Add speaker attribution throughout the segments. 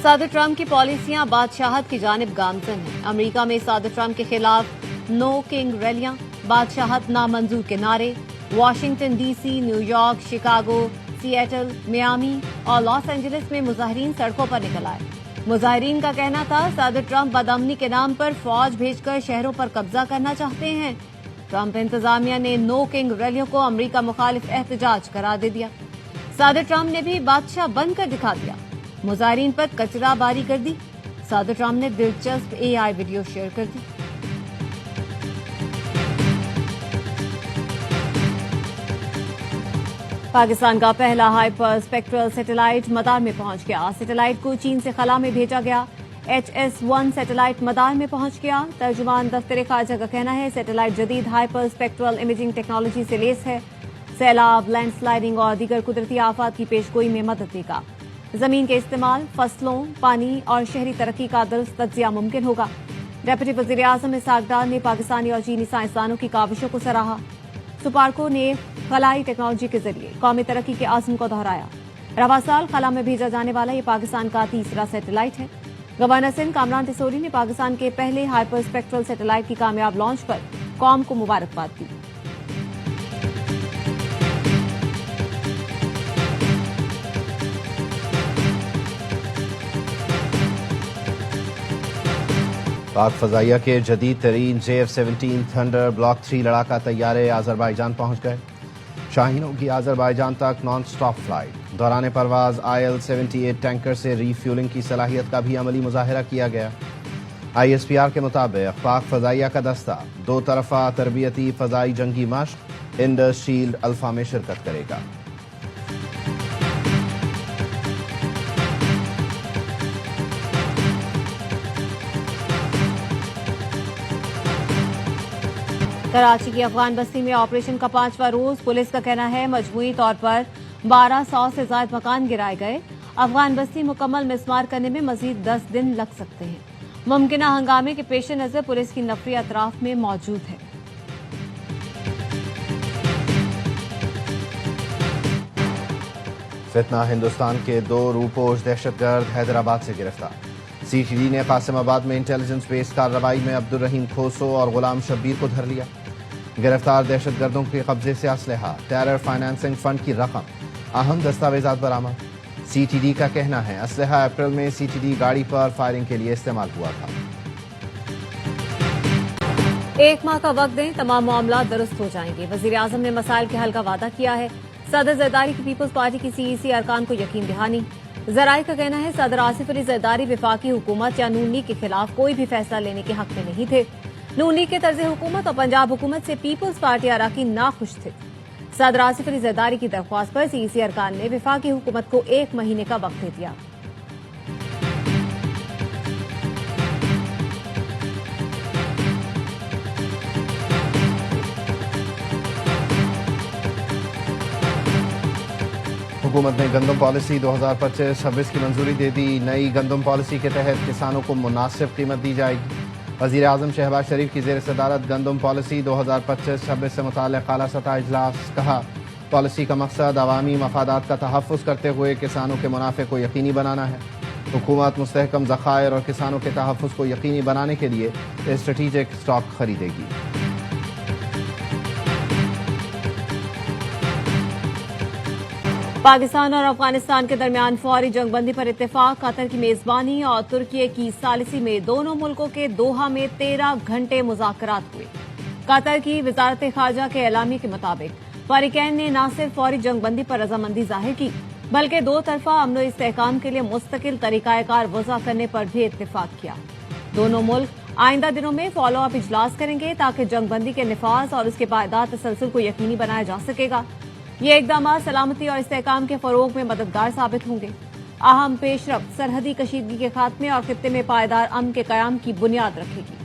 Speaker 1: صدر ٹرمپ کی پالیسیاں بادشاہت کی جانب گامزن ہیں۔ امریکہ میں صدر ٹرمپ کے خلاف نو کنگ ریلیاں، بادشاہت نامنظور کے نعرے۔ Washington D C, New York, Chicago, Seattle, Miami اور لاس اینجلس میں مظاہرین سڑکوں پر نکل آئے۔ مظاہرین کا کہنا تھا صدر ٹرمپ بدامنی کے نام پر فوج بھیج کر شہروں پر قبضہ کرنا چاہتے ہیں۔ ٹرمپ انتظامیہ نے نو کنگ ریلیوں کو امریکہ مخالف احتجاج قرار دے دیا۔ صدر ٹرمپ نے بھی بادشاہ بن کر دکھا دیا، مظاہرین پر کچرا باری کر دی۔ صدر ٹرمپ نے دلچسپ اے آئی ویڈیو شیئر کر دی۔ پاکستان کا پہلا ہائپر اسپیکٹرل سیٹلائٹ مدار میں پہنچ گیا۔ سیٹلائٹ کو چین سے خلا میں بھیجا گیا۔ HS-1 سیٹلائٹ مدار میں پہنچ گیا۔ ترجمان دفتر خارجہ کا کہنا ہے سیٹلائٹ جدید ہائپر اسپیکٹرل امیجنگ ٹیکنالوجی سے لیس ہے۔ سیلاب، لینڈ سلائڈنگ اور دیگر قدرتی آفات کی پیشگوئی میں مدد دے گا۔ زمین کے استعمال، فصلوں، پانی اور شہری ترقی کا درست تجزیہ ممکن ہوگا۔ ڈپٹی وزیر اعظم اسحاق ڈار نے پاکستانی اور چینی سائنسدانوں کی کاوشوں کو سراہا۔ سپارکو نے خلائی ٹیکنالوجی کے ذریعے قومی ترقی کے عزم کو دہرایا۔ رواں سال خلا میں بھیجا جانے والا یہ پاکستان کا تیسرا سیٹلائٹ ہے۔ گورنر سندھ کامران تسوری نے پاکستان کے پہلے ہائپر اسپیکٹرل سیٹلائٹ کی کامیاب لانچ پر قوم کو مبارکباد دی۔
Speaker 2: پاک فضائیہ کے جدید ترین JF-17 تھنڈر بلاک 3 لڑاکا طیارے آذربائیجان پہنچ گئے۔ شاہینوں کی آذربائیجان تک نان سٹاپ فلائٹ۔ دوران پرواز IL-78 ٹینکر سے ری فیولنگ کی صلاحیت کا بھی عملی مظاہرہ کیا گیا۔ ISPR کے مطابق پاک فضائیہ کا دستہ دو طرفہ تربیتی فضائی جنگی مشق انڈس شیلڈ الفا میں شرکت کرے گا۔
Speaker 1: کراچی کی افغان بستی میں آپریشن کا 5واں روز، پولیس کا کہنا ہے مجموعی طور پر 1200 سے زائد مکان گرائے گئے۔ افغان بستی مکمل مسمار کرنے میں مزید 10 دن لگ سکتے ہیں۔ ممکنہ ہنگامے کے پیش نظر پولیس کی نفری اطراف میں موجود ہے۔
Speaker 2: فتنہ ہندوستان کے 2 روپوش دہشت گرد حیدرآباد سے گرفتار۔ CTD نے قاسم آباد میں انٹیلیجنس بیس کارروائی میں عبدالرحیم کھوسو اور غلام شبیر کو دھر لیا۔ گرفتار دہشت گردوں کے قبضے سے اسلحہ، ٹیرر فائنانسنگ فنڈ کی رقم، اہم دستاویزات برآمد۔ CTD کا کہنا ہے اسلحہ اپریل میں CTD گاڑی پر فائرنگ کے لیے استعمال ہوا تھا۔
Speaker 1: 1 ماہ کا وقت دیں، تمام معاملات درست ہو جائیں گے۔ وزیر اعظم نے مسائل کے حل کا وعدہ کیا ہے۔ صدر زرداری کی پیپلز پارٹی کی CEC ارکان کو یقین دہانی۔ ذرائع کا کہنا ہے صدر آصف علی زرداری وفاقی حکومت یا نون لیگ کے خلاف کوئی بھی فیصلہ لینے کے حق میں نہیں تھے۔ نون لیگ کے طرز حکومت اور پنجاب حکومت سے پیپلز پارٹی اراکین ناخوش تھے۔ صدر آصف علی زرداری کی درخواست پر CEC ارکان نے وفاقی حکومت کو 1 مہینے کا وقت دے دیا۔
Speaker 2: حکومت نے گندم پالیسی 2025-26 کی منظوری دے دی۔ نئی گندم پالیسی کے تحت کسانوں کو مناسب قیمت دی جائے گی۔ وزیر اعظم شہباز شریف کی زیر صدارت گندم پالیسی 2025-26 سے متعلق اعلیٰ سطح اجلاس۔ کہا پالیسی کا مقصد عوامی مفادات کا تحفظ کرتے ہوئے کسانوں کے منافع کو یقینی بنانا ہے۔ حکومت مستحکم ذخائر اور کسانوں کے تحفظ کو یقینی بنانے کے لیے اسٹریٹجک اسٹاک خریدے گی۔
Speaker 1: پاکستان اور افغانستان کے درمیان فوری جنگ بندی پر اتفاق۔ قطر کی میزبانی اور ترکی کی ثالثی میں دونوں ملکوں کے دوحہ میں 13 گھنٹے مذاکرات ہوئے۔ قطر کی وزارت خارجہ کے اعلامیے کے مطابق فریقین نے نہ صرف فوری جنگ بندی پر رضامندی ظاہر کی بلکہ 2 طرفہ امن و استحکام کے لیے مستقل طریقہ کار وضع کرنے پر بھی اتفاق کیا۔ دونوں ملک آئندہ دنوں میں فالو اپ اجلاس کریں گے تاکہ جنگ بندی کے نفاذ اور اس کے پائیدار تسلسل کو یقینی بنایا جا سکے گا۔ یہ اقدامات سلامتی اور استحکام کے فروغ میں مددگار ثابت ہوں گے۔ اہم پیش رفت سرحدی کشیدگی کے خاتمے اور خطے میں پائیدار امن کے قیام کی بنیاد رکھے گی۔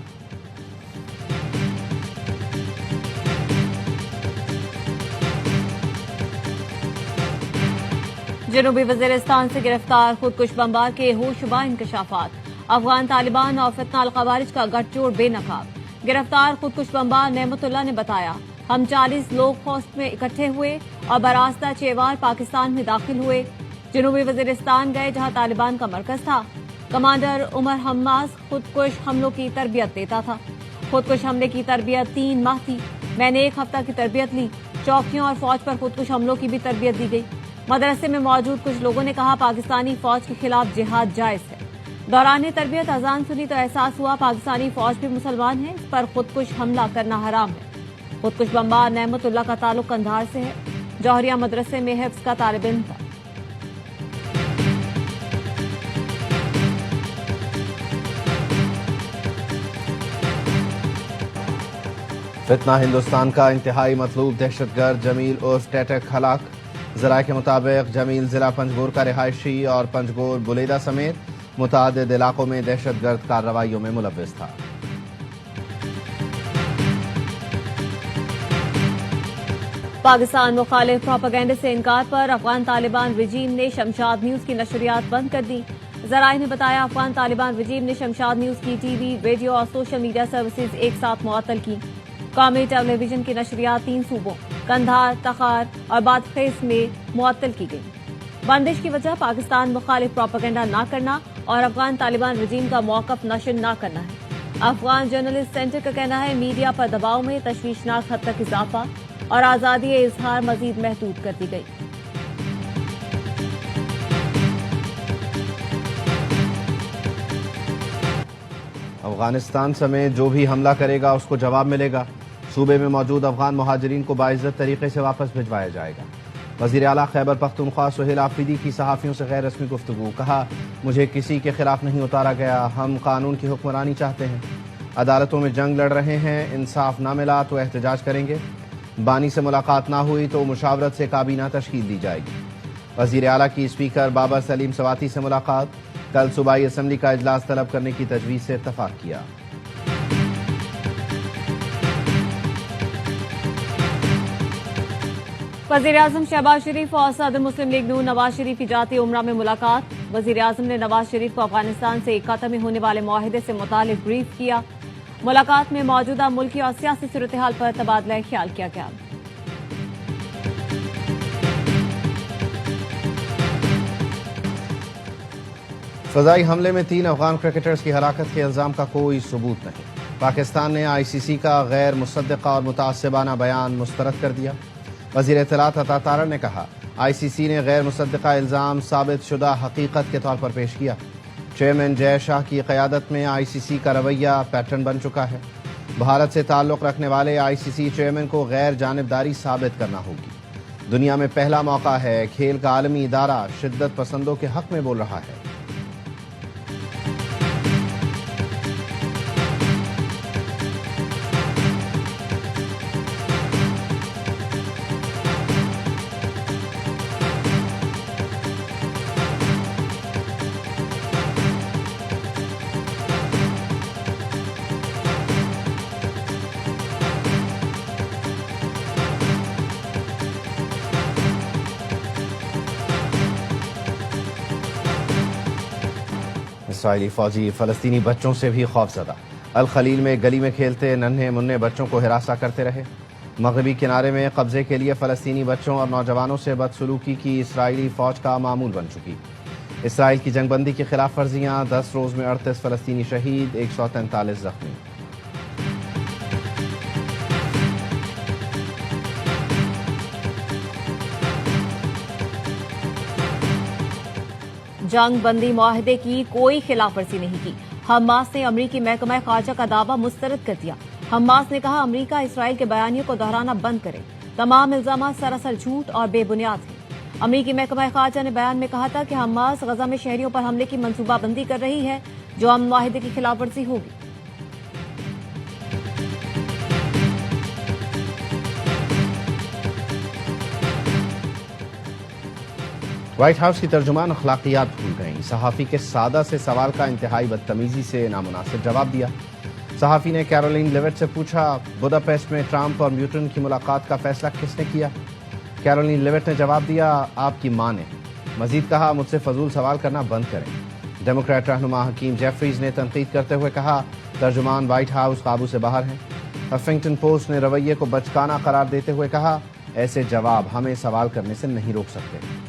Speaker 1: جنوبی وزیرستان سے گرفتار خودکش بمبار کے ہوشبہ انکشافات۔ افغان طالبان اور فتنہ الخوارج کا گٹھ جوڑ بے نقاب۔ گرفتار خودکش بمبار نعمت اللہ نے بتایا ہم 40 لوگ خوست میں اکٹھے ہوئے اور براستہ چیوار پاکستان میں داخل ہوئے۔ جنوبی وزیرستان گئے جہاں طالبان کا مرکز تھا۔ कमांडर उमर हम्मास खुदकुश हमलों की तरबियत देता था। खुदकुश हमले की तरबियत 3 माह थी। मैंने 1 हफ्ता की तरबियत ली। चौकियों और फौज पर खुदकुश हमलों की भी तरबियत दी गई। मदरसे में मौजूद कुछ लोगों ने कहा पाकिस्तानी फौज के खिलाफ जिहाद जायज है। दौरान तरबियत अजान सुनी तो एहसास हुआ पाकिस्तानी फौज भी मुसलमान है, इस पर खुदकुश हमला करना हराम है। खुदकुश बमबार नेमतुल्लाह का ताल्लुक कंधार से है। जौहरिया मदरसे में हिफ्ज का तालिब इल्म था।
Speaker 2: फितना हिंदुस्तान का इंतहाई मतलूब दहशतगर्द जमील उर्फ टेटक हलाक। जराये के मुताबिक जमील जिला पंजगोर का रिहायशी और पंजगोर बुलेदा समेत मुतादिद इलाकों में दहशतगर्द कार्रवाइयों में मुलव्विस था।
Speaker 1: पाकिस्तान मुखालिफ प्रोपेगेंडे से इनकार पर अफगान तालिबान रजीम ने शमशाद न्यूज की नशरियात बंद कर दी। जराये ने बताया अफगान तालिबान रजीम ने शमशाद न्यूज की टीवी, रेडियो और सोशल मीडिया सर्विसेज एक साथ मुअत्तल की। कौमी टेलीविजन की नशरियात 3 सूबों कंधार, तखार और बादखेस में मुअत्तल की गई। बंदिश की वजह पाकिस्तान मुखालिफ प्रोपेगेंडा न करना और अफगान तालिबान रजीम का मौकफ नशर न करना है। अफगान जर्नलिस्ट सेंटर का कहना है मीडिया पर दबाव में तशवीशनाक हद तक इजाफा और आज़ादी इजहार मजीद महदूद कर दी गई।
Speaker 2: अफगानिस्तान समेत जो भी हमला करेगा उसको जवाब मिलेगा। सूबे में मौजूद अफगान मुहाजिरीन को बाइज्जत तरीके से वापस भिजवाया जाएगा। वज़ीर आला खैबर पख्तूनख्वा सुहेल आफरीदी की सहाफ़ियों से गैर रस्मी गुफ्तगू। कहा मुझे किसी के खिलाफ नहीं उतारा गया, हम कानून की हुक्मरानी चाहते हैं। अदालतों में जंग लड़ रहे हैं, इंसाफ ना मिला तो एहतजाज करेंगे। बानी से मुलाकात ना हुई तो मुशावरत से काबीना तश्कील दी जाएगी। वज़ीर आला की स्पीकर बाबर सलीम सवाती से मुलाकात। कल सूबाई असम्बली का इजलास तलब करने की तजवीज़ से इत्तफाक किया।
Speaker 1: वज़ीर-ए-आज़म शहबाज शरीफ और सदर मुस्लिम लीग नून नवाज शरीफ की जाती उमरा में मुलाकात। वज़ीर-ए-आज़म ने नवाज शरीफ को अफगानिस्तान से कतर में होने वाले मुआहिदे से मुतालिक ब्रीफ किया। मुलाकात में मौजूदा मुल्की और सियासी सूरत-ए-हाल पर तबादला ख्याल किया गया।
Speaker 2: फ़ज़ाई हमले में 3 अफगान क्रिकेटर्स की हलाकत के इल्ज़ाम का कोई सबूत नहीं। पाकिस्तान ने ICC का गैर मुसद्दिक़ा और मुतासिबाना बयान मुस्तरद कर दिया। वज़ीर इत्तलात अता तारड़ ने कहा ICC ने गैर मुसद्दिक़ा इल्ज़ाम साबित शुदा हकीकत के तौर पर पेश किया। चेयरमैन जय शाह की क़यादत में ICC का रवैया पैटर्न बन चुका है। भारत से ताल्लुक़ रखने वाले ICC चेयरमैन को गैर जानिबदारी साबित करना होगी। दुनिया में पहला मौका है, खेल का आलमी इदारा शिद्दत पसंदों के हक़ में बोल रहा है। इसराइली फौजी फ़लस्तीनी बच्चों से भी खौफज़दा। अल खलील में गली में खेलते नन्हे मुन्ने बच्चों को हिरासा करते रहे। मगरबी किनारे में कब्जे के लिए फ़लस्तीनी बच्चों और नौजवानों से बदसलूकी की इसराइली फ़ौज का मामूल बन चुकी। इसराइल की जंगबंदी की खिलाफ वर्जियाँ, 10 रोज़ में 38 फ़लस्तीनी शहीद, 143 जख्मी।
Speaker 1: जंग बंदी मुआहदे की कोई खिलाफ वर्जी नहीं की। हमास ने अमरीकी महकमा खारजा का दावा मुस्तरद कर दिया। हमास ने कहा अमरीका इसराइल के बयानियों को दोहराना बंद करे। तमाम इल्जाम सरासर झूठ और बेबुनियाद हैं। अमरीकी महकमा खारजा ने बयान में कहा था कि हमास गजा में शहरियों पर हमले की मनसूबाबंदी कर रही है, जो अमन मुआहदे की खिलाफ वर्जी होगी।
Speaker 2: व्हाइट हाउस की तर्जुमान अखलाकियात भूल गईं। सहाफ़ी के सादा से सवाल का इंतहाई बदतमीजी से नामुनासिब जवाब दिया। सहाफ़ी ने कैरोलिन लेविट से पूछा, बुडापेस्ट में ट्रंप और न्यूटन की मुलाकात का फैसला किसने किया? कैरोलिन लेविट ने जवाब दिया, आपकी मां ने। मजीद कहा, मुझसे फजूल सवाल करना बंद करें। डेमोक्रेट रहनुमा हकीम जेफरीज ने तनकीद करते हुए कहा, तर्जुमान व्हाइट हाउस काबू से बाहर हैं। हफिंगटन पोस्ट ने रवैये को बचकाना करार देते हुए कहा, ऐसे जवाब हमें सवाल करने से नहीं रोक सकते।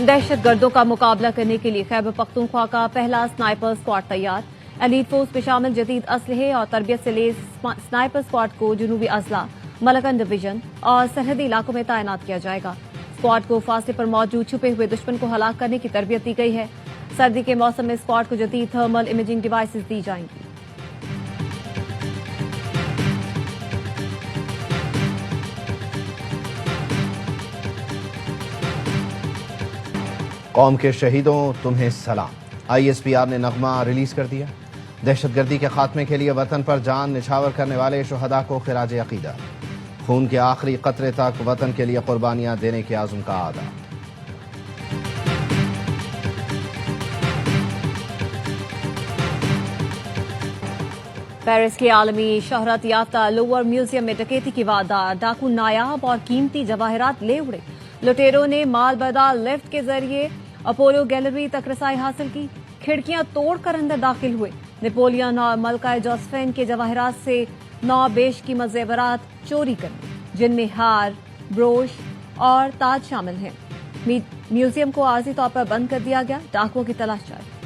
Speaker 1: दहशत गर्दों का मुकाबला करने के लिए खैबर पख्तूनख्वा का पहला स्नाइपर स्क्वाड तैयार। एलीट फोर्स में शामिल जदीद असलहे और तरबियत से लेस स्नाइपर स्क्वाड को जनूबी अजला, मलकन डिवीजन और सरहदी इलाकों में तैनात किया जाएगा। स्क्वाड को फासले पर मौजूद छुपे हुए दुश्मन को हलाक करने की तरबियत दी गई है। सर्दी के मौसम में स्क्वाड को जदीद थर्मल इमेजिंग डिवाइसेस दी जाएंगी।
Speaker 2: कौम के शहीदों तुम्हें सलाम। ISPR ने नगमा रिलीज कर दिया। दहशतगर्दी के खात्मे के लिए वतन पर जान निछावर करने वाले शुहदा को खिराज अकीदत। खून के आखिरी कतरे तक वतन के लिए कुर्बानियां देने के आज़म का आदा।
Speaker 1: पेरिस के आलमी शहरत याफ्ता लोअर म्यूजियम में डकैती की वारदात, डाकू नायाब और कीमती जवाहरात ले उड़े। लुटेरों ने माल बर्दार लिफ्ट के जरिए अपोलो गैलरी तक रसाई हासिल की, खिड़कियां तोड़कर अंदर दाखिल हुए। नेपोलियन और मलका जोसेफिन के जवाहरात से 9 बेशकीमत जेवरात चोरी कर ली, जिनमें हार, ब्रोश और ताज शामिल हैं। म्यूजियम को आर्जी तौर पर बंद कर दिया गया। डाकुओं की तलाश जारी।